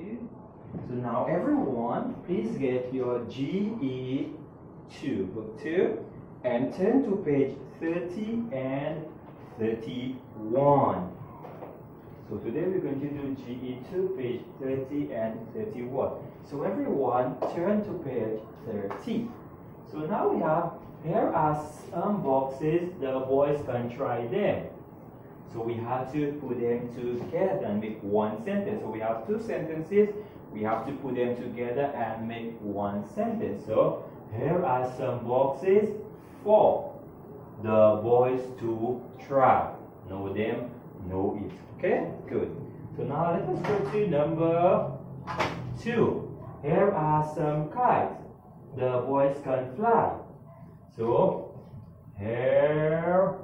Okay. So now everyone, please get your GE2, book 2, and turn to page 30 and 31. So today we're going to do GE2, page 30 and 31. So everyone, turn to page 30. So now we have, here are some boxes, the boys can try them. So we have to put them together and make one sentence. So we have two sentences, we have to put them together and make one sentence. So here are some boxes for the boys to try. Know them, know it. Okay, good. So now let us go to number 2. Here are some kites. The boys can fly. So here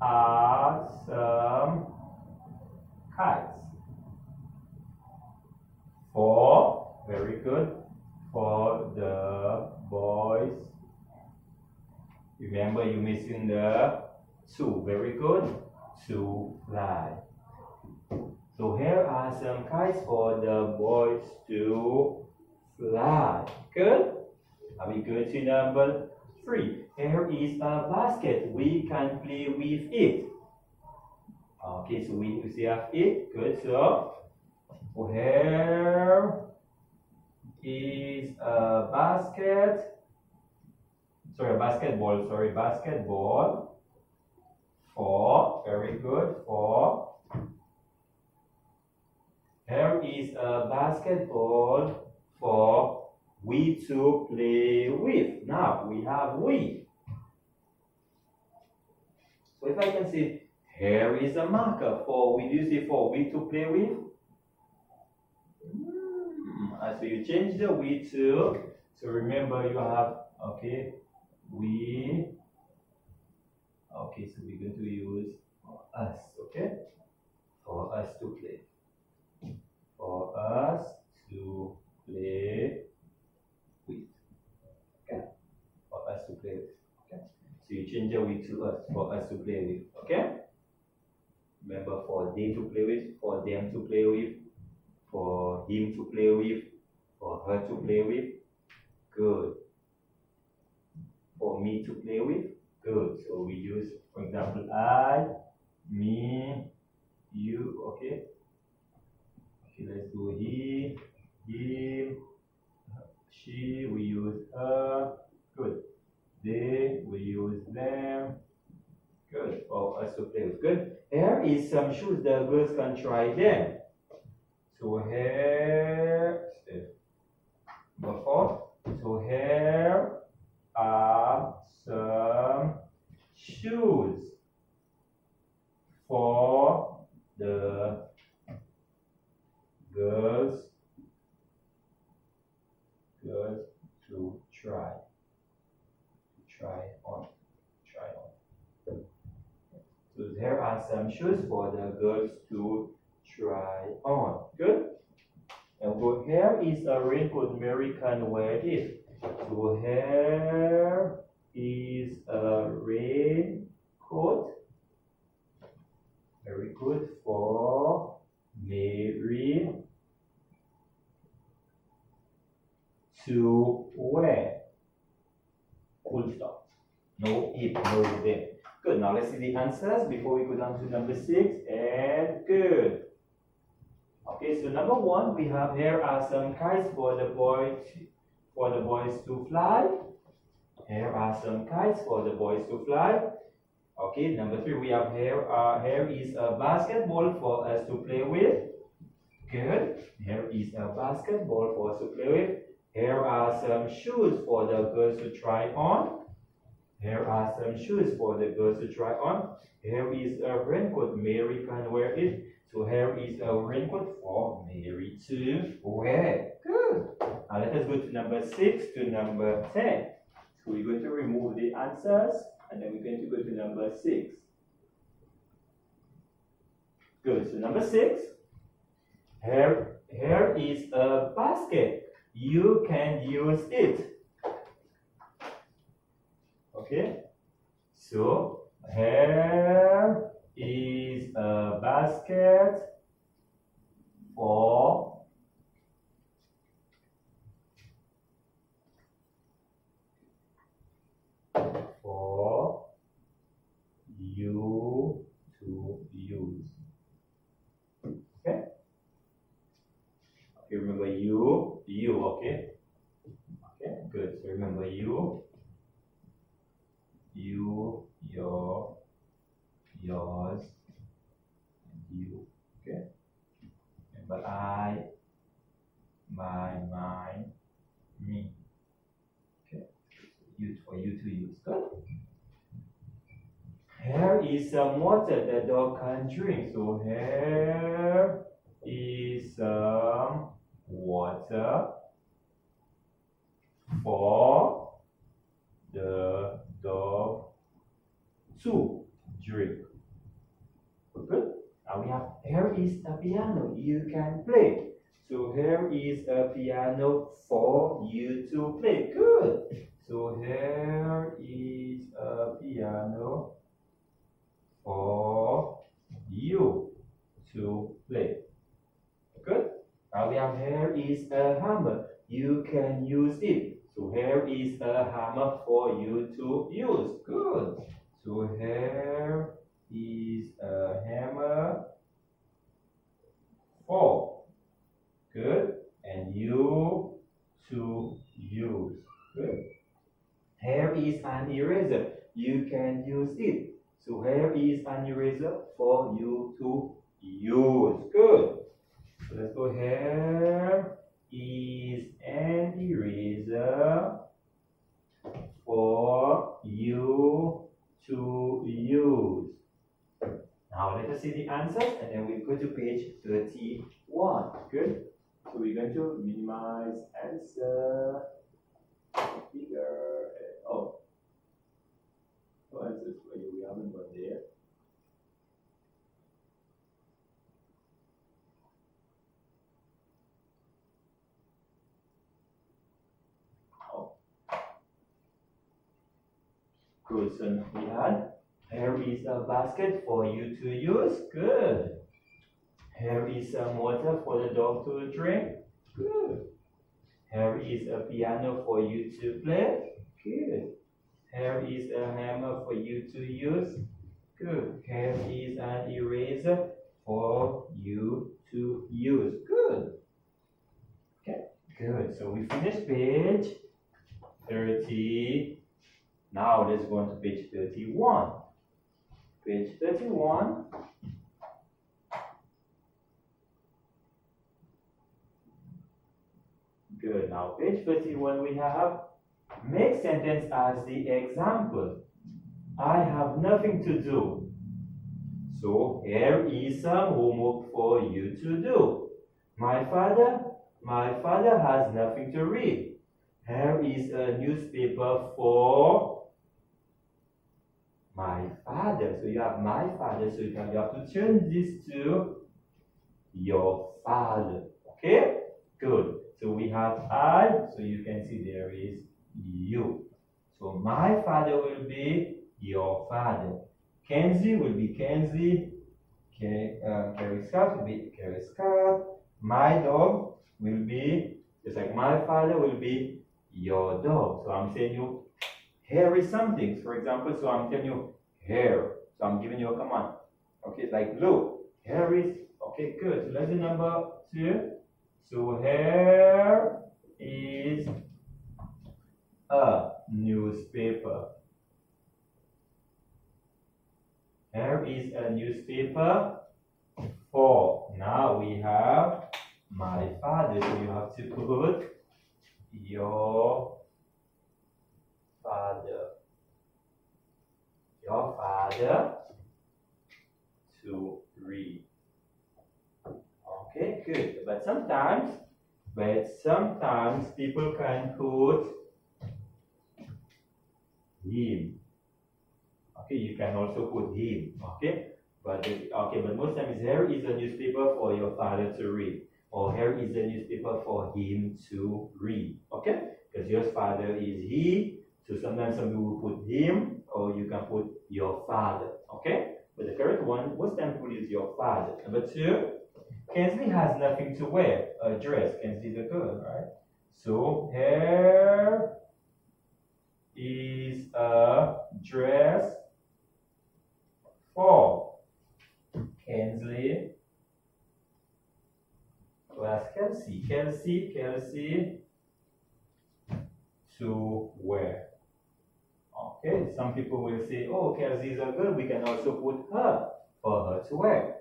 are some kites. Very good, for the boys. Remember, you're missing the to. Very good, to fly. So here are some kites for the boys to fly. Good. Are we good to number 3? Here is a basket. We can play with it. Okay, so we have it. Good. So here is a basketball. For, very good, for. Here is a basketball for we to play with. Now we have we. So if I can say, here is a marker for, we do say for we to play with. So you change the we to, so remember you have, okay, we, okay, so we're going to use for us, okay, for us to play, for us to play with, okay, for us to play with, okay, so you change the we to us, for us to play with, okay, remember for they to play with, for them to play with, for him to play with, for her to play with, good. For me to play with, good. So we use, for example, I, me, you, okay? Okay, let's do he, him, she, we use her, good. They, we use them, good. For us to play with, good. Here is some shoes, the girls can try them. So here, number 4. So here are some shoes for the girls to try on. So here are some shoes for the girls to try on. Good. And so here is a raincoat. Mary can wear it. So here is a raincoat. Very good, for Mary to wear. Full stop. No it, no them. Good. Now let's see the answers before we go down to number 6. And good. Okay, so number 1, we have here are some kites for the boys to fly. Here are some kites for the boys to fly. Okay, number 3, we have here is a basketball for us to play with. Good. Here is a basketball for us to play with. Here are some shoes for the girls to try on. Here are some shoes for the girls to try on. Here is a raincoat. Mary can wear it. So here is a raincoat for Mary to wear. Good. Now let us go to number 6 to number 10. So we're going to remove the answers and then we're going to go to number 6. Good. So number 6. Here is a basket. You can use it. Okay. So here is a basket for you. Okay? Remember I, my, mine, me. Okay? You for you to use. Good. Here is some water the dog can drink. So here is some water for the dog to drink. Good. Now we have here is a piano you can play. So here is a piano for you to play. Good. So here is a piano for you to play. Good. Now we have here is a hammer. You can use it. So here is a hammer for you to use. Good. So here is a hammer for. Good. And you to use. Good. Here is an eraser. You can use it. So here is an eraser for you to use. Good. So let's go. Here is an eraser for you to use. Now let us see the answers and then we go to page 31. Good. So we're going to minimize answer bigger. Oh. No answers for you. We haven't got there. Good, so we had, here is a basket for you to use. Good. Here is some water for the dog to drink. Good. Here is a piano for you to play. Good. Here is a hammer for you to use. Good. Here is an eraser for you to use. Good. Okay. Good. So we finished page 30. Now let's go on to page 31. Page 31. Good. Now page 31 we have make sentence as the example. I have nothing to do. So here is some homework for you to do. My father has nothing to read. Here is a newspaper for my father. So you have my father. So you have to turn this to your father. Okay? Good. So we have I. So you can see there is you. So my father will be your father. Kenzie will be Kenzie. Carrie's cat will be Carrie's cat. My dog will be, just like my father will be your dog. So I'm saying you, here is something. For example, so I'm telling you here. So I'm giving you a command. Okay, like look, here is, okay, good. So let's do number 2. So here is a newspaper. Here is a newspaper for. Now we have my father. So you have to put your father. Your father to read. Okay, good. But sometimes people can put him. Okay, you can also put him. Okay, but most times here is a newspaper for your father to read, or here is a newspaper for him to read. Okay, because your father is he, so sometimes some people will put him, or you can put your father. Okay, but the correct one, most times people use your father. Number 2, Kensley has nothing to wear. A dress. Kensley's a girl, right? So here is a dress for Kensley. So that's Kelsey. Kelsey to wear. Okay, some people will say, oh, Kelsey is a girl. We can also put her for her to wear.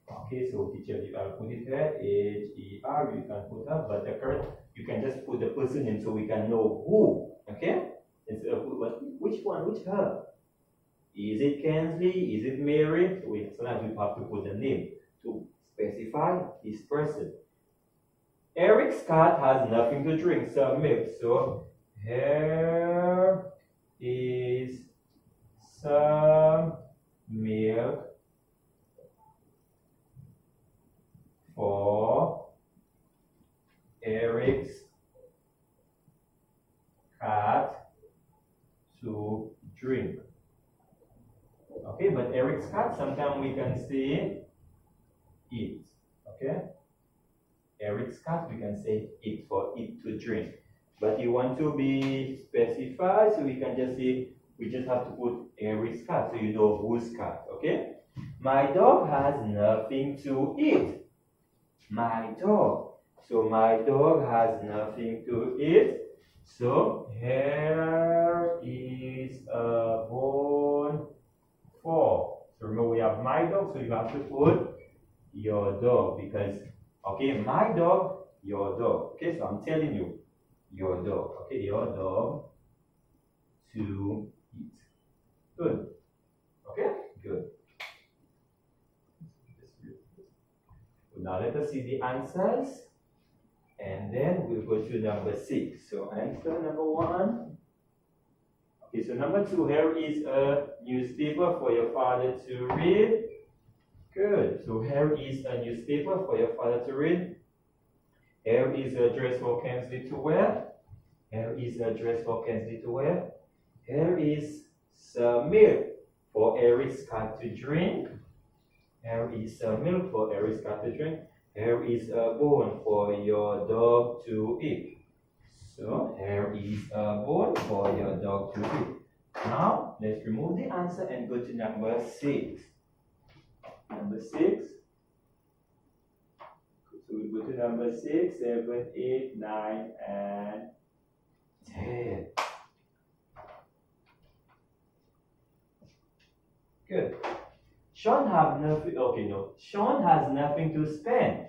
Okay, so teacher, you can put it here, H-E-R, you can put her, but the correct, you can just put the person name so we can know who, okay? Instead of which one, which her? Is it Kensley? Is it Mary? So sometimes we have to put the name to specify this person. Eric's cat has nothing to drink, some milk. So here is some milk for Eric's cat to drink. Okay, but Eric's cat, sometimes we can say it. Okay? Eric's cat, we can say it for it to drink. But you want to be specified, so we can just say, we just have to put Eric's cat, so you know whose cat. Okay? My dog has nothing to eat. My dog. So my dog has nothing to eat. So here is a bone for. So remember we have my dog, so you have to put your dog because, okay, my dog, your dog. Okay, so I'm telling you, your dog. Okay, your dog to eat. Good. Okay, good. Now let us see the answers. And then we'll go to number 6. So answer number 1. Okay, so number 2, here is a newspaper for your father to read. Good. So here is a newspaper for your father to read. Here is a dress for Kensley to wear. Here is a dress for Kensley to wear. Here is some milk for Eric's cat to drink. Here is some milk for Eric's cat to drink. Here is a bone for your dog to eat. So here is a bone for your dog to eat. Now let's remove the answer and go to number 6. Number 6. So we go to number 6, 7, 8, 9, and 10. Good. Sean have nothing. Okay, no. Sean has nothing to spend.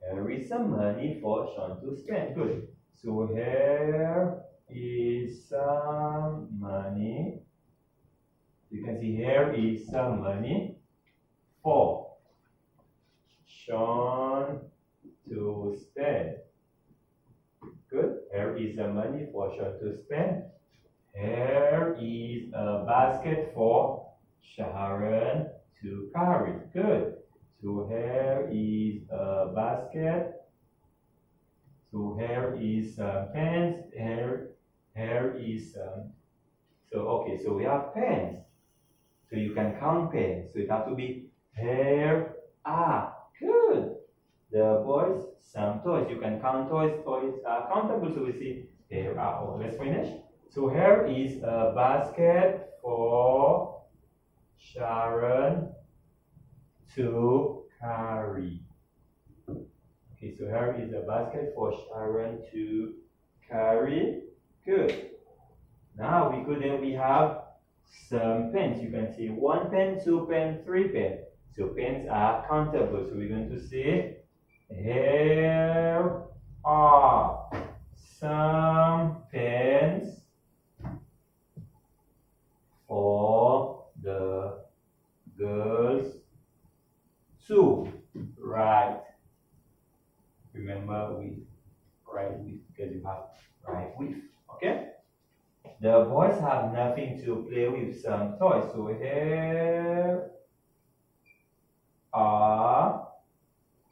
Here is some money for Sean to spend. Good. So here is some money. You can see here is some money for Sean to spend. Good. Here is the money for Sean to spend. Here is a basket for Sharon to carry. Good. So here is a basket. So here is pens. Here is so okay. So we have pens. So you can count pens. So it has to be here are. Good. The boys some toys. You can count toys. Toys are countable. So we see here are. Oh, let's finish. So here is a basket for Sharon to carry. Okay, so here is a basket for Sharon to carry. Good. Now we have some pens. You can see 1 pen, 2 pen, 3 pen. So pens are countable. So we're going to say here are some pens for the girls to write. Remember, we write with because you have write with. Okay? The boys have nothing to play with, some toys. So here are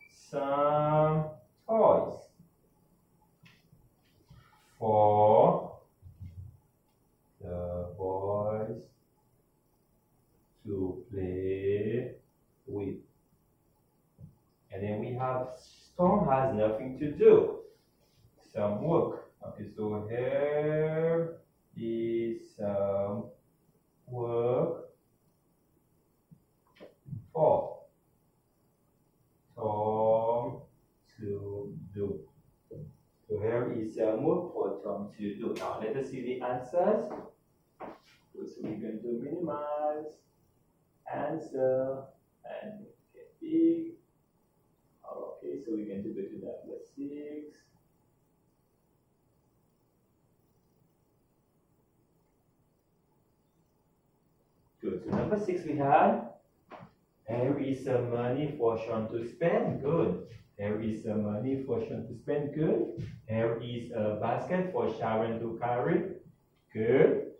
some toys for the boys to play with. And then we have Storm has nothing to do. Some work. Okay, so here is some work for Tom to do. So here is some work for Tom to do. Now let us see the answers. So we're going to minimize answer and get big. so we're going to go to number 6. Good. So number 6 we had, there is some money for Sean to spend. Good. There is some money for Sean to spend. Good. There is a basket for Sharon to carry. Good.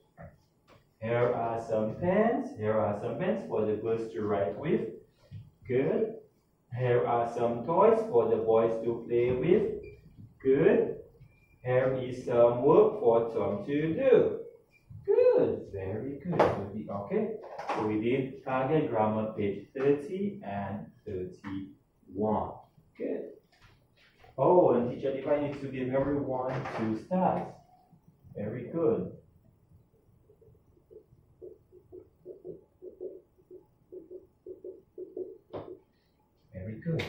Here are some pens. Here are some pens for the girls to write with. Good. Here are some toys for the boys to play with. Good. Here is some work for Tom to do. Good. Very good. Okay. So we did target grammar page 30 and 31. Good. Oh, and teacher Levi needs to give everyone 2 stars. Very good. Very good.